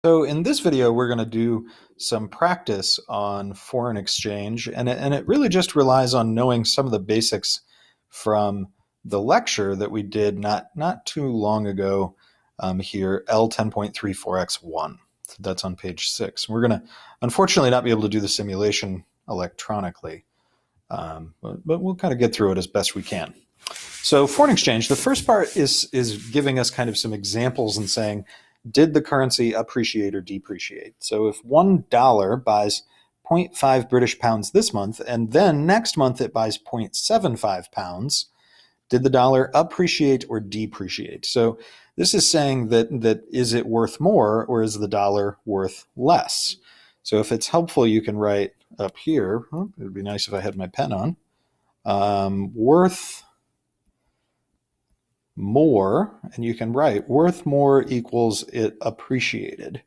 So in this video, we're going to do some practice on foreign exchange, and it really just relies on knowing some of the basics from the lecture that we did not too long ago here, L10.3 Forex 1. So that's on page 6. We're going to unfortunately not be able to do the simulation electronically, but we'll kind of get through it as best we can. So foreign exchange, the first part is giving us kind of some examples and saying, did the currency appreciate or depreciate? So if $1 buys 0.5 British pounds this month, and then next month it buys 0.75 pounds, did the dollar appreciate or depreciate? So this is saying that is it worth more or is the dollar worth less? So if it's helpful, you can write up here, it would be nice if I had my pen on, worth more, and you can write worth more equals it appreciated.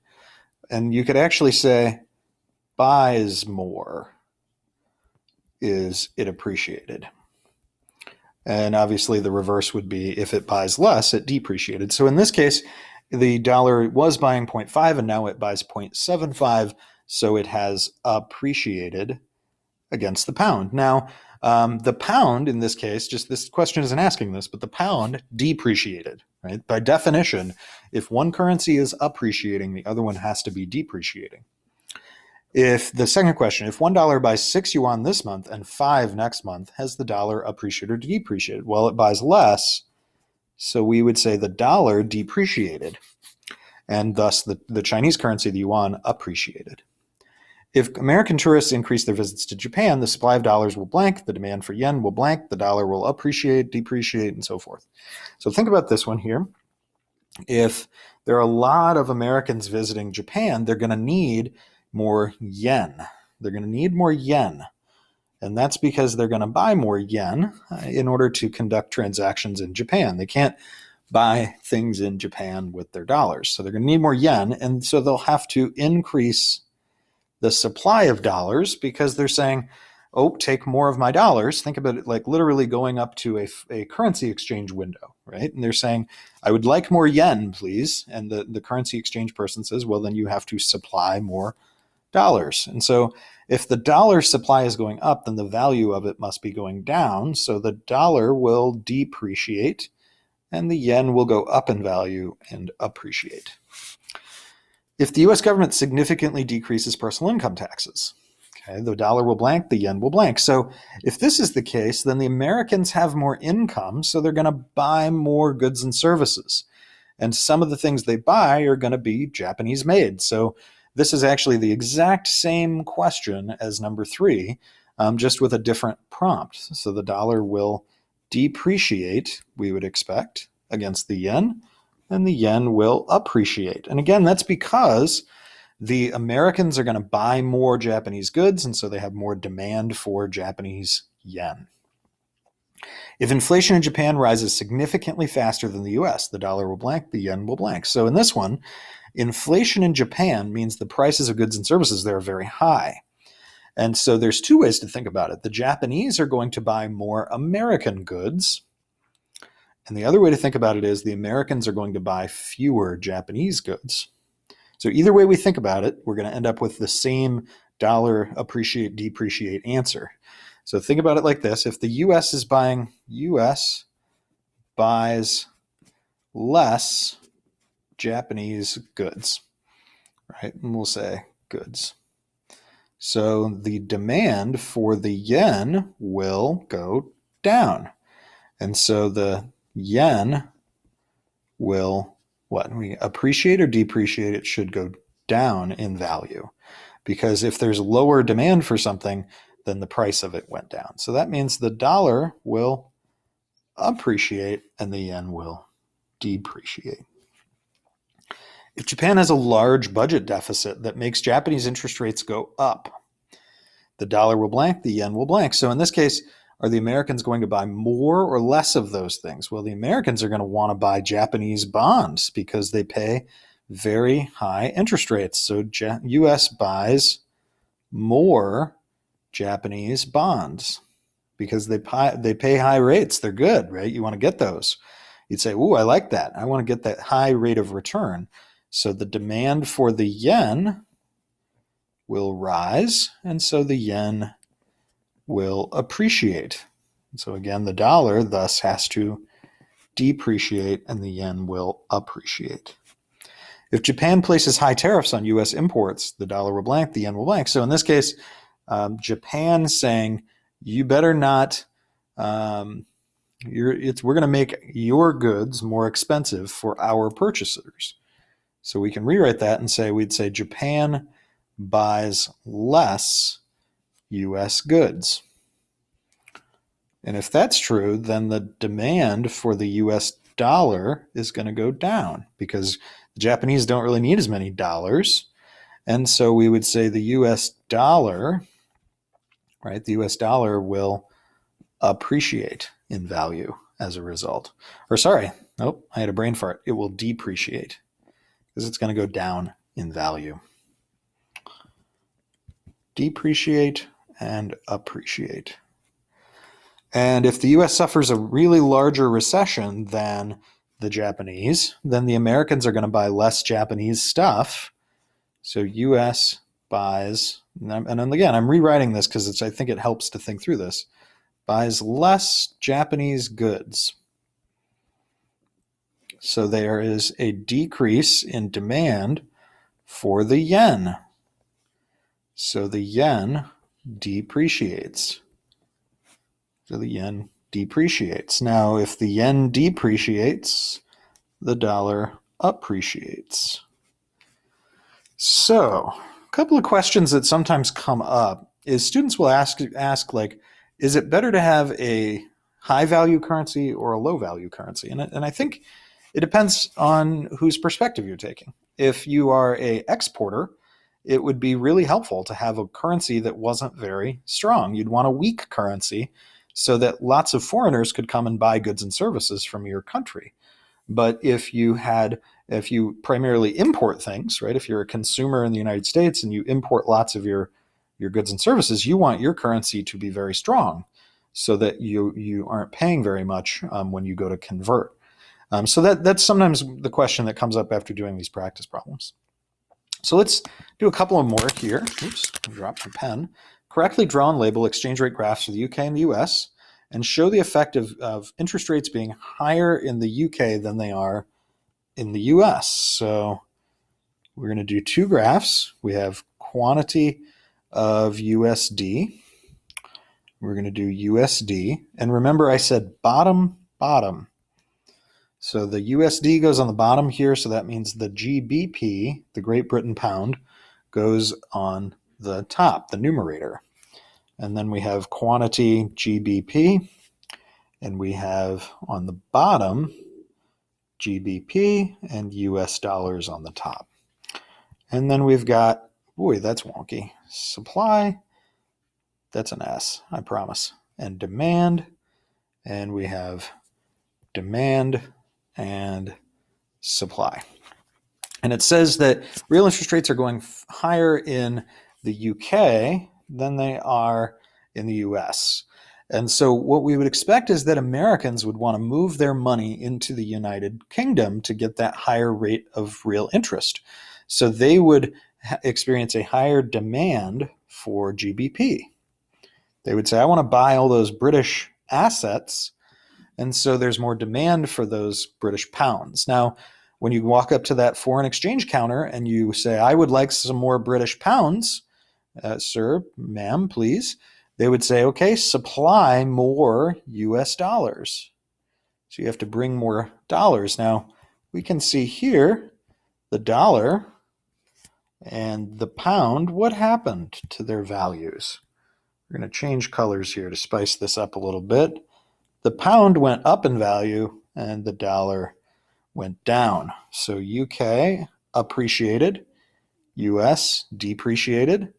And you could actually say buys more is it appreciated. And obviously the reverse would be if it buys less, it depreciated. So in this case, the dollar was buying 0.5 and now it buys 0.75, so it has appreciated against the pound. Now, the pound in this case, just this question isn't asking this, but the pound depreciated, right? By definition, if one currency is appreciating, the other one has to be depreciating. If the second question, if $1 buys 6 yuan this month and 5 next month, has the dollar appreciated or depreciated? Well, it buys less, so we would say the dollar depreciated, and thus the Chinese currency, the yuan, appreciated. If American tourists increase their visits to Japan, the supply of dollars will blank, the demand for yen will blank, the dollar will appreciate, depreciate, and so forth. So think about this one here. If there are a lot of Americans visiting Japan, they're going to need more yen. They're going to need more yen. And that's because they're going to buy more yen in order to conduct transactions in Japan. They can't buy things in Japan with their dollars. So they're going to need more yen, and so they'll have to increase the supply of dollars because they're saying, oh, take more of my dollars. Think about it like literally going up to a currency exchange window, right? And they're saying, I would like more yen, please. And the currency exchange person says, well, then you have to supply more dollars. And so if the dollar supply is going up, then the value of it must be going down. So the dollar will depreciate and the yen will go up in value and appreciate. If the US government significantly decreases personal income taxes, okay, the dollar will blank, the yen will blank. So if this is the case, then the Americans have more income, so they're going to buy more goods and services. And some of the things they buy are going to be Japanese made. So this is actually the exact same question as number 3, just with a different prompt. So the dollar will depreciate, we would expect, against the yen, and the yen will appreciate. And again, that's because the Americans are going to buy more Japanese goods, and so they have more demand for Japanese yen. If inflation in Japan rises significantly faster than the US, the dollar will blank, the yen will blank. So in this one, inflation in Japan means the prices of goods and services there are very high. And so there's 2 ways to think about it. The Japanese are going to buy more American goods, and the other way to think about it is the Americans are going to buy fewer Japanese goods. So either way we think about it, we're going to end up with the same dollar appreciate, depreciate answer. So think about it like this. If the US is buying, US buys less Japanese goods, right? And we'll say goods. So the demand for the yen will go down. And so the yen will, what? We appreciate or depreciate? It should go down in value. Because if there's lower demand for something, then the price of it went down. So that means the dollar will appreciate and the yen will depreciate. If Japan has a large budget deficit that makes Japanese interest rates go up, the dollar will blank, the yen will blank. So in this case, are the Americans going to buy more or less of those things? Well, the Americans are going to want to buy Japanese bonds because they pay very high interest rates. So US buys more Japanese bonds because they pay high rates. They're good, right? You want to get those. You'd say, ooh, I like that. I want to get that high rate of return. So the demand for the yen will rise, and so the yen will appreciate. And so again, the dollar thus has to depreciate and the yen will appreciate. If Japan places high tariffs on U.S. imports, the dollar will blank, the yen will blank. So in this case, Japan saying, you better not, we're going to make your goods more expensive for our purchasers. So we can rewrite that and say, we'd say Japan buys less U.S. goods. And if that's true, then the demand for the U.S. dollar is going to go down because the Japanese don't really need as many dollars. And so we would say the U.S. dollar, right, the U.S. dollar will appreciate in value as a result. Or sorry, nope, I had a brain fart. It will depreciate because it's going to go down in value. Depreciate and appreciate. And if the US suffers a really larger recession than the Japanese, then the Americans are going to buy less Japanese stuff. So US buys, and again, I'm rewriting this because I think it helps to think through this, buys less Japanese goods. So there is a decrease in demand for the yen. So the yen depreciates. So the yen depreciates. Now, if the yen depreciates, the dollar appreciates. So, a couple of questions that sometimes come up is students will ask like, is it better to have a high value currency or a low value currency? And I think it depends on whose perspective you're taking. If you are an exporter, it would be really helpful to have a currency that wasn't very strong. You'd want a weak currency so that lots of foreigners could come and buy goods and services from your country. But if you primarily import things, right? If you're a consumer in the United States and you import lots of your goods and services, you want your currency to be very strong so that you aren't paying very much when you go to convert. So that's sometimes the question that comes up after doing these practice problems. So let's do a couple of more here. Oops, I dropped my pen. Correctly draw and label exchange rate graphs for the UK and the US and show the effect of interest rates being higher in the UK than they are in the US. So we're going to do two graphs. We have quantity of USD. We're going to do USD. And remember I said bottom, bottom. So the USD goes on the bottom here, so that means the GBP, the Great Britain pound, goes on the top, the numerator. And then we have quantity GBP, and we have on the bottom GBP and US dollars on the top. And then we've got, boy, that's wonky, supply, that's an S, I promise, and demand, and we have demand and supply. And it says that real interest rates are going higher in the UK than they are in the US. And so what we would expect is that Americans would want to move their money into the United Kingdom to get that higher rate of real interest. So they would experience a higher demand for GBP. They would say, I want to buy all those British assets. And so there's more demand for those British pounds. Now, when you walk up to that foreign exchange counter and you say, I would like some more British pounds, sir, ma'am, please, they would say, okay, supply more US dollars. So you have to bring more dollars. Now, we can see here the dollar and the pound. What happened to their values? We're going to change colors here to spice this up a little bit. The pound went up in value and the dollar went down. So UK appreciated, US depreciated.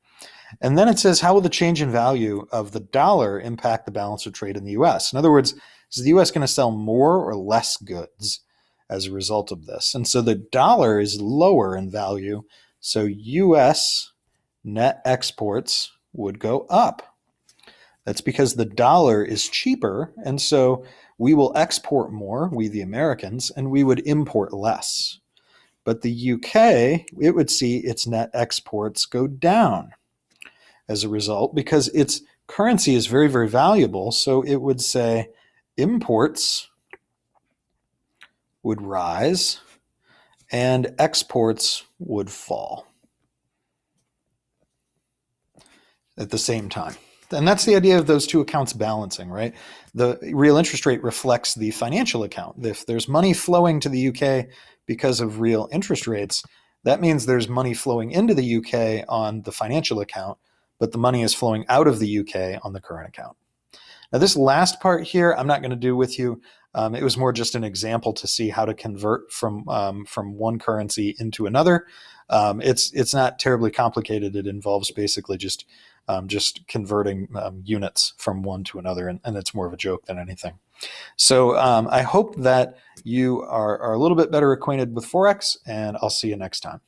And then it says, how will the change in value of the dollar impact the balance of trade in the US? In other words, is the US going to sell more or less goods as a result of this? And so the dollar is lower in value. So US net exports would go up. That's because the dollar is cheaper, and so we will export more, we the Americans, and we would import less. But the UK, it would see its net exports go down as a result because its currency is very, very valuable. So it would say imports would rise and exports would fall at the same time. And that's the idea of those two accounts balancing, right? The real interest rate reflects the financial account. If there's money flowing to the UK because of real interest rates, that means there's money flowing into the UK on the financial account, but the money is flowing out of the UK on the current account. Now, this last part here, I'm not going to do with you. It was more just an example to see how to convert from one currency into another. It's not terribly complicated. It involves basically just converting units from one to another, and it's more of a joke than anything. So I hope that you are a little bit better acquainted with Forex, and I'll see you next time.